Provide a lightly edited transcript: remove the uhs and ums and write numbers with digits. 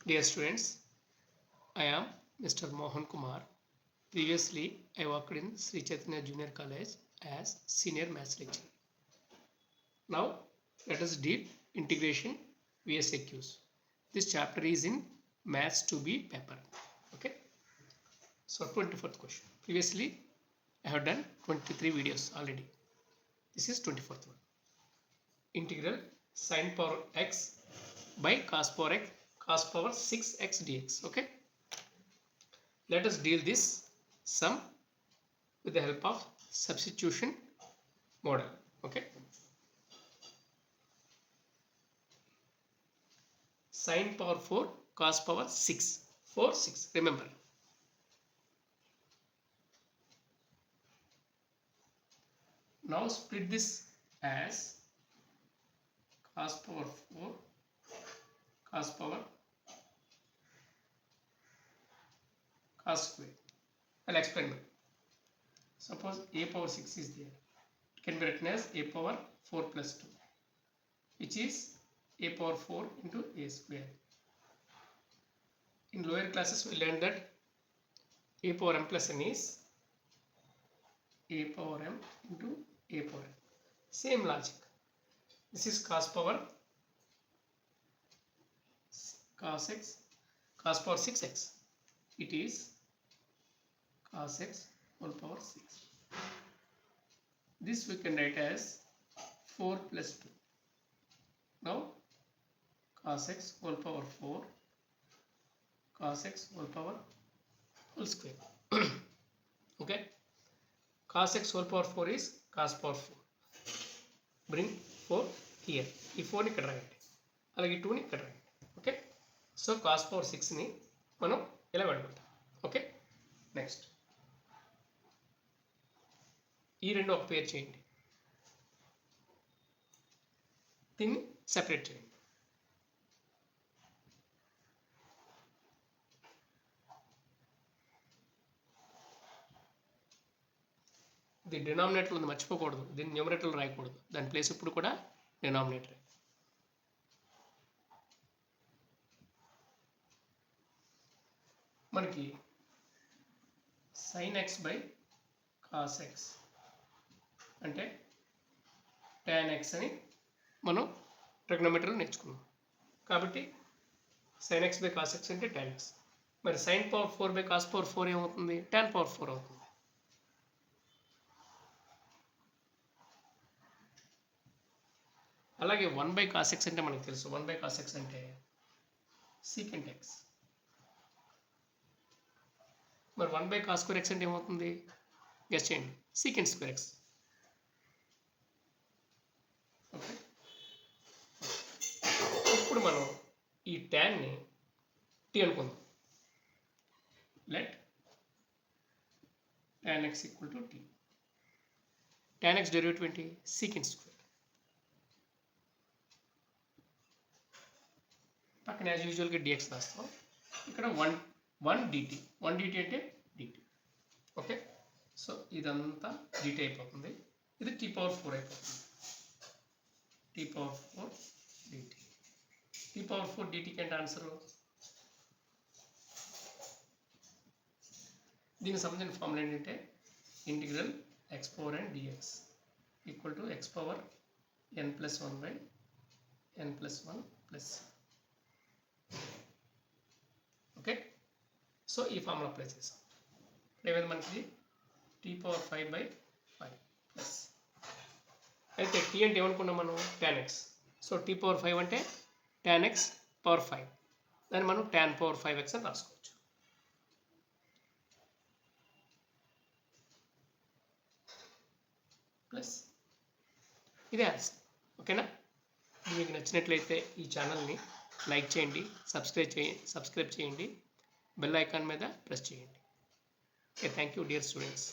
Dear students, I am Mr. Mohan Kumar. Previously, I worked in Sri Chaitanya Junior College as senior maths lecturer. Now, let us deal integration VSAQs. This chapter is in maths to be paper. Okay. So 24th question. Previously, I have done 23 videos already. This is 24th one. Integral sin power x by cos power 6x dx. Okay. Let us deal this sum with the help of substitution model. Okay. Sin power 4 cos power 6. 4 6. Remember. Now split this as cos power 4 cos power cos square. I'll explain it. Suppose a power 6 is there. It can be written as a power 4 plus 2, which is a power 4 into a square. In lower classes, we learned that a power m plus n is a power m into a power n. Same logic. This is cos power cos x, cos power 6x. It is cos x whole power 6. This we can write as 4 plus 2. Now cos x whole power 4 cos x whole power whole square. Okay. Cos x whole power 4 is cos power 4. Bring 4 here. ఈ 4ని ఇక్కడ రాయండి, అలాగే 2ని ఇక్కడ రాయండి. Okay. So cos power 6ని మనం ఇలా పెట్టుకుంటాం. ఓకే. నెక్స్ట్ ఈ రెండు ఒక పేరు చేయండి, దీన్ని సెపరేట్ చేయండి. ఇది డినామినేటర్ ఉంది, మర్చిపోకూడదు. దీన్ని న్యూమరేటర్లో రాయకూడదు, దాని ప్లేస్ ఇప్పుడు కూడా డినామినేటర్. మనకి sin x by cos x అంటే tan x అని మనం ట్రిగ్నోమెట్రీలో నేర్చుకున్నాం. కాబట్టి sin x by cos x అంటే tan x. మరి sin power 4 by cos power 4 ఏమవుతుంది? tan పవర్ 4 అవుతుంది. అలాగే 1 బై cos x అంటే మనకు తెలుసు. 1 బై cos x అంటే secant x. మరి 1 బై cos స్క్వేర్ x అంటే ఏమవుతుంది? గెస్ చేయండి. secant square x. ఓకే. ఇప్పుడు మనం ఈ ట్యాన్ని టీ అనుకుందాం. Let tan x equal to t. tan x derivative ఏంటి? secant square. పక్కన యాజ్ యూజువల్గా dx రాస్తాం. ఇక్కడ 1 dt. 1 dt అంటే dt. ఓకే. సో ఇదంతా dt అయిపోతుంది. ఇది t పవర్ 4 అయిపోతుంది. t power 4 dt. t power 4 dtకి అంటే ఆన్సరు. దీనికి సంబంధించిన ఫార్ములా ఏంటంటే integral x power n dx equal to x power n plus 1 by n plus 1 plus. Okay. So ఈ ఫార్ములా అప్లై చేసాం. ఏమైంది మనకి? T power 5 by 5 plus. అయితే టీ అంటే ఏమనుకున్నాం మనం? tan x. So t power 5 అంటే tan x పవర్ 5. దాన్ని మనం tan పవర్ 5x అని రాసుకోవచ్చు. ప్లస్ ఇదే ఆన్సర్. ఓకేనా? మీకు నచ్చినట్లయితే ఈ ఛానల్ని లైక్ చేయండి, సబ్స్క్రైబ్ చేయండి, బెల్ ఐకాన్ మీద ప్రెస్ చేయండి. Okay. Thank you dear students.